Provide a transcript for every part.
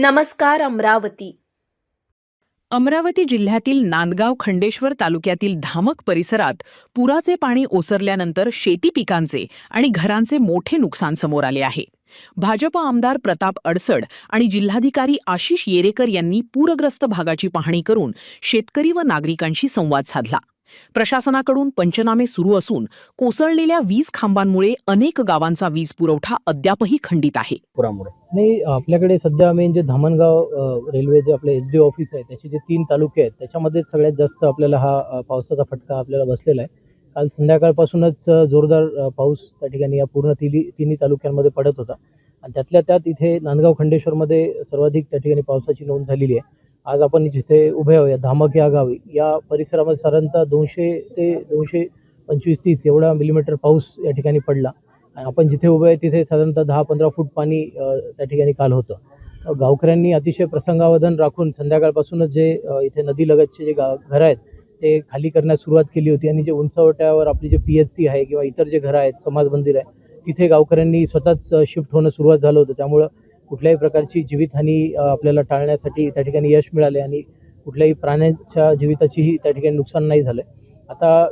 नमस्कार अमरावती. अमरावती जिल्ह्यातील नांदगाव खंडेश्वर तालुक्यातील धामक परिसरात पुराचे पाणी ओसरल्यानंतर शेती पिकांचे आणि घरांचे मोठे नुकसान समोर आले आहे. भाजप आमदार प्रताप अडसड आणि जिल्हाधिकारी आशिष येरेकर यांनी पूरग्रस्त भागाची पाहणी करून शेतकरी व नागरिकांशी संवाद साधला. प्रशासनाकडून पंचनामे सुरू असून कोसळलेल्या वीज खांबांमुळे अनेक गावांचा वीज पुरवठा अद्यापही खंडित आहे. नाही, आपल्याकडे सध्या मेन जे धामणगाव रेल्वे जे आपले SD ऑफिस आहे त्याचे जे 3 तालुके आहेत त्याच्यामध्ये सगळ्यात जास्त आपल्याला हा पावसाचा फटका आपल्याला बसलेला आहे. काल संध्याकाळपासूनच जोरदार पाऊस त्या ठिकाणी या पूर्ण तिन्ही तालुक्यांमध्ये पडत होता आणि त्यातल्या त्यात इथे नांदगाव खंडेश्वरमध्ये सर्वाधिक त्या ठिकाणी पावसाची नोंद झालेली आहे. आज आपण जिथे उभे आहोत धामक या गावी या परिसरामध्ये साधारणतः 200 ते 225-30 एवढा मिलीमीटर पाऊस या ठिकाणी पडला. आपण जिथे उभे आहे तिथे साधारणतः 10-15 फूट पाणी त्या ठिकाणी काल होतं. गावकऱ्यांनी अतिशय प्रसंगावधान राखून संध्याकाळपासूनच जे इथे नदीलगतचे जे घरं आहेत ते खाली करण्यास सुरुवात केली होती आणि जे उंचवट्यावर आपली जे PHC आहे किंवा इतर जे घरं आहेत, समाज मंदिर आहे, तिथे गावकऱ्यांनी स्वतःच शिफ्ट होणं सुरुवात झालं होतं. त्यामुळं कुठल्याही प्रकारची जीवितहानी आपल्याला टाळण्यासाठी त्या ठिकाणी यश मिळाले आणि कुठल्याही प्राण्यांच्या जीविताचीही त्या ठिकाणी नुकसान नाही झालं. आता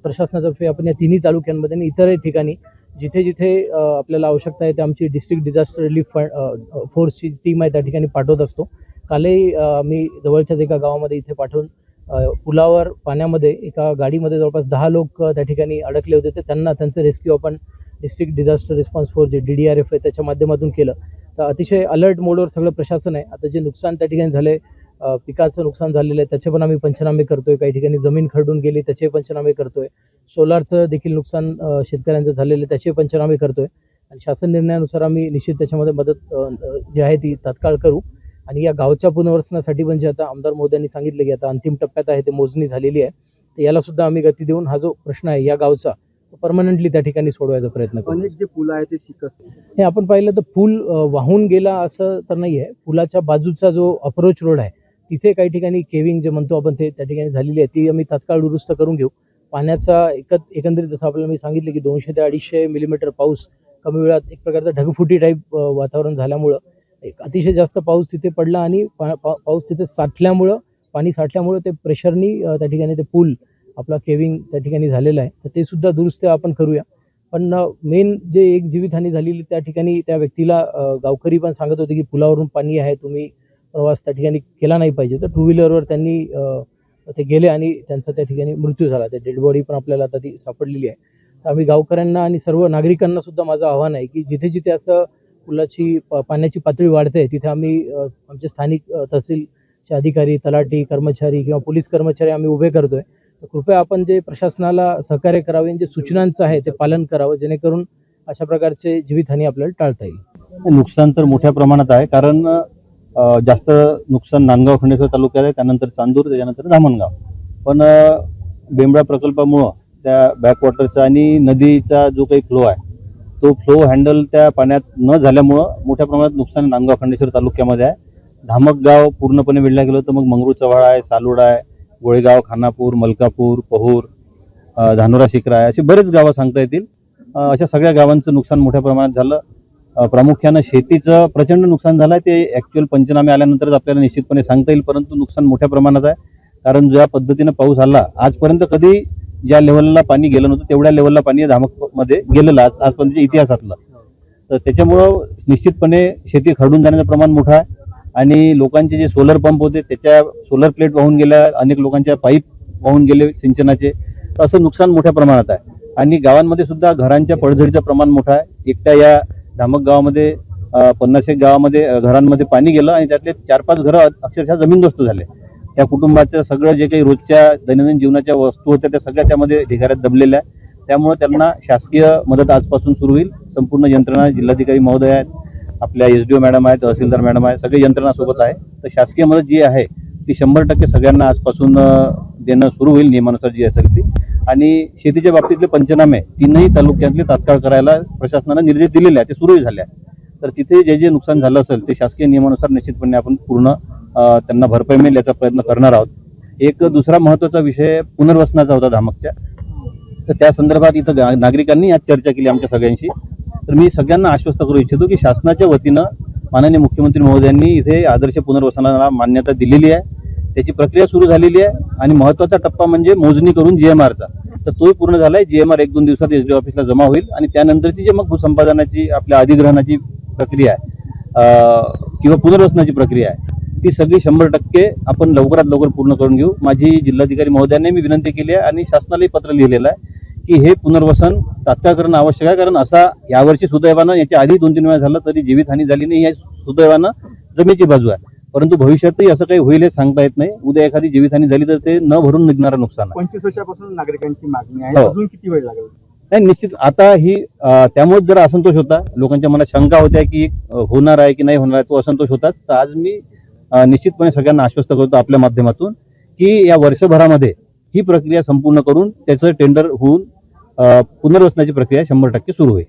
प्रशासनातर्फे आपण या तिन्ही तालुक्यांमध्ये आणि इतरही ठिकाणी जिथे जिथे आपल्याला आवश्यकता आहे ते आमची डिस्ट्रिक्ट डिझास्टर रिलीफ फोर्सची टीम आहे त्या ठिकाणी पाठवत असतो. कालही आम्ही जवळच्याच एका गावामध्ये इथे पाठवून पुलावर पाण्यामध्ये एका गाडीमध्ये जवळपास 10 लोक त्या ठिकाणी अडकले होते. तर त्यांचं रेस्क्यू आपण डिस्ट्रिक्ट डिझास्टर रिस्पॉन्स फोर्स जे DDRF आहे त्याच्या माध्यमातून केलं. तर अतिशय अलर्ट मोडवर सगळं प्रशासन आहे. आता जे नुकसान त्या ठिकाणी झाले, पिकाचं नुकसान झालेलं आहे त्याचे पण आम्ही पंचनामे करतोय. काही ठिकाणी जमीन खरडून गेली त्याचे पंचनामे करतोय. सोलारचं देखील नुकसान शेतकऱ्यांचं झालेलं आहे त्याचे पंचनामे करतोय आणि शासन निर्णयानुसार आम्ही निश्चित त्याच्यामध्ये मदत जी आहे ती तात्काळ करू. आणि या गावच्या पुनर्वसनासाठी पण जे आता आमदार महोदयांनी सांगितलं की आता अंतिम टप्प्यात आहे ते मोजणी झालेली आहे, तर याला सुद्धा आम्ही गती देऊन हा जो प्रश्न आहे या गावचा तो परमनंटली त्या ठिकाणी सोडवायचा प्रयत्न करू. अनेक जे पूल आहे ते हे आपण पाहिलं तर पूल वाहून गेला असं तर नाही आहे. पुलाच्या बाजूचा जो अप्रोच रोड आहे तिथे काही ठिकाणी केविंग जे म्हणतो आपण ते त्या ठिकाणी झालेली आहे, ती आम्ही तात्काळ दुरुस्त करून घेऊ. पाण्याचा एकंदरीत जसं आपल्याला मी सांगितलं की 200 ते 250 मिलीमीटर पाऊस कमी वेळात एक प्रकारचं ढगफुटी टाईप वातावरण झाल्यामुळं एक अतिशय जास्त पाऊस तिथे पडला आणि पाऊस तिथे पाणी साठल्यामुळं ते प्रेशरनी त्या ठिकाणी ते पूल आपला केविंग त्या ठिकाणी झालेलं आहे, तर ते सुद्धा दुरुस्त आपण करूया. पण मेन जे एक जीवितहानी झालेली त्या ठिकाणी त्या व्यक्तीला गावकरी पण सांगत होते की पुलावरून पाणी आहे, तुम्ही प्रवास त्या ठिकाणी केला नाही पाहिजे. तर 2 व्हीलरवर त्यांनी ते गेले आणि त्यांचा त्या ठिकाणी मृत्यू झाला. ते डेड बॉडी पण आपल्याला आता ती सापडलेली आहे. तर आम्ही गावकऱ्यांना आणि सर्व नागरिकांना सुद्धा माझं आव्हान आहे की जिथे जिथे असं पुलाची पाण्याची पातळी वाढते तिथे आम्ही आमचे स्थानिक तहसीलचे अधिकारी, तलाठी, कर्मचारी किंवा पोलीस कर्मचारी आम्ही उभे करतोय. तर कृपया आपण जे प्रशासनाला सहकार्य करावे, जे सूचनांचं आहे ते पालन करावं, जेणेकरून अशा प्रकारचे जीवितहानी आपल्याला टाळता येईल. नुकसान तर मोठ्या प्रमाणात आहे, कारण जास्त नुकसान नांदगाव खंडेश्वर तालुक्यात आहे, त्यानंतर चांदूर, त्याच्यानंतर धामणगाव. पण बेंबळा प्रकल्पामुळं त्या बॅकवॉटरचा आणि नदीचा जो काही फ्लो आहे तो फ्लो हँडल त्या पाण्यात न झाल्यामुळं मोठ्या प्रमाणात नुकसान नांदगाव खंडेश्वर तालुक्यामध्ये आहे. धामक गाव पूर्णपणे वेढलं गेलं तर मग मंगरूळ चव्हाळा आहे, सालोडा आहे, गोळेगाव, खानापूर, मलकापूर, पहूर, धानोरा, शिकरा आहे, अशी बरेच गावं सांगता येतील. अशा सगळ्या गावांचं नुकसान मोठ्या प्रमाणात झालं. प्रामुख्यानं शेतीचं प्रचंड नुकसान झालं आहे. ते ॲक्च्युअल पंचनामे आल्यानंतरच आपल्याला निश्चितपणे सांगता येईल, परंतु नुकसान मोठ्या प्रमाणात आहे. कारण ज्या पद्धतीनं पाऊस आला आजपर्यंत कधी ज्या लेवलला पाणी गेलं नव्हतं तेवढ्या लेवलला पाणी धामकमध्ये गेलेलं आजपर्यंत इतिहासातलं. तर त्याच्यामुळं निश्चितपणे शेती खरडून जाण्याचं प्रमाण मोठं आहे आणि लोकांचे जे सोलर पंप होते त्याच्या सोलर प्लेट वाहून गेल्या, अनेक लोकांच्या पाईप वाहून गेले सिंचनाचे. तर असं नुकसान मोठ्या प्रमाणात आहे. आणि गावांमध्ये सुद्धा घरांच्या पडझडीचं प्रमाण मोठं आहे. एकट्या या धामक गावामध्ये 50 गावामध्ये घरांमध्ये पाणी गेलं आणि त्यातले 4-5 घरं अक्षरशः जमीनदोस्त झाले. त्या कुटुंबाचं सगळं जे काही रोजच्या दैनंदिन जीवनाच्या वस्तू होत्या त्या सगळ्या त्यामध्ये ढिगाऱ्यात दबलेल्या आहेत. त्यामुळे त्यांना शासकीय मदत आजपासून सुरू होईल. संपूर्ण यंत्रणा, जिल्हाधिकारी महोदय आहेत, आपल्या SDO मॅडम आहेत, तहसीलदार मॅडम आहे, सगळी यंत्रणा सोबत आहे. तर शासकीय मदत जी आहे ती 100% सगळ्यांना आजपासून देणं सुरू होईल, नियमानुसार जी असेल ती. आणि शेतीच्या बाबतीतले पंचनामे 3ही तालुक्यातले तात्काळ करायला प्रशासनानं निर्देश दिलेले आहेत, ते सुरूही झाले आहेत. तर तिथे जे जे नुकसान झालं असेल ते शासकीय नियमानुसार निश्चितपणे आपण पूर्ण त्यांना भरपाई मिळेल याचा प्रयत्न करणार आहोत. एक दुसरा महत्त्वाचा विषय पुनर्वसनाचा होता धामकच्या. तर त्या संदर्भात इथं नागरिकांनी आज चर्चा केली आमच्या सगळ्यांशी. तर मी सगळ्यांना आश्वस्त करू इच्छितो की शासनाच्या वतीनं माननीय मुख्यमंत्री महोदयांनी इथे आदर्श पुनर्वसनाला मान्यता दिलेली आहे. त्याची प्रक्रिया सुरू झालेली आहे आणि महत्त्वाचा टप्पा म्हणजे मोजणी करून GMRचा, तर तोही पूर्ण झालाय. GMR 1-2 दिवसात SDO ऑफिसला जमा होईल आणि त्यानंतरची जे मग भूसंपादनाची आपल्या अधिग्रहणाची प्रक्रिया आहे किंवा पुनर्वसनाची प्रक्रिया आहे ती सगळी 100% आपण लवकरात लवकर पूर्ण करून घेऊ. माझी जिल्हाधिकारी महोदयांनी मी विनंती केली आहे आणि शासनालाही पत्र लिहिलेलं आहे की हे पुनर्वसन तात्काळ करणं आवश्यक आहे. कारण असा यावर्षी सुदैवानं, याच्या आधी 2-3 वेळा झालं तरी जीवितहानी झाली नाही. या सुदैवानं जमेची बाजू आहे, परंतु भविष्यातही असं काही होईल हे सांगता येत नाही. उद्या एखादी जीवितहानी झाली तर ते न भरून निघणारं नुकसान आहे. 25 वर्षापासून नागरिकांची मागणी आहे. हो. अजून किती वेळ लागेल? नाही, निश्चित आता ही त्यामुळे जरा असंतोष होता, लोकांच्या मनात शंका होत्या की होणार आहे की नाही होणार आहे, तो असंतोष होताच. तर आज मी निश्चितपणे सगळ्यांना आश्वस्त करतो आपल्या माध्यमातून की या वर्षभरामध्ये ही प्रक्रिया संपूर्ण करून त्याचं टेंडर होऊन पुनर्वसनाची प्रक्रिया 100% सुरू होईल.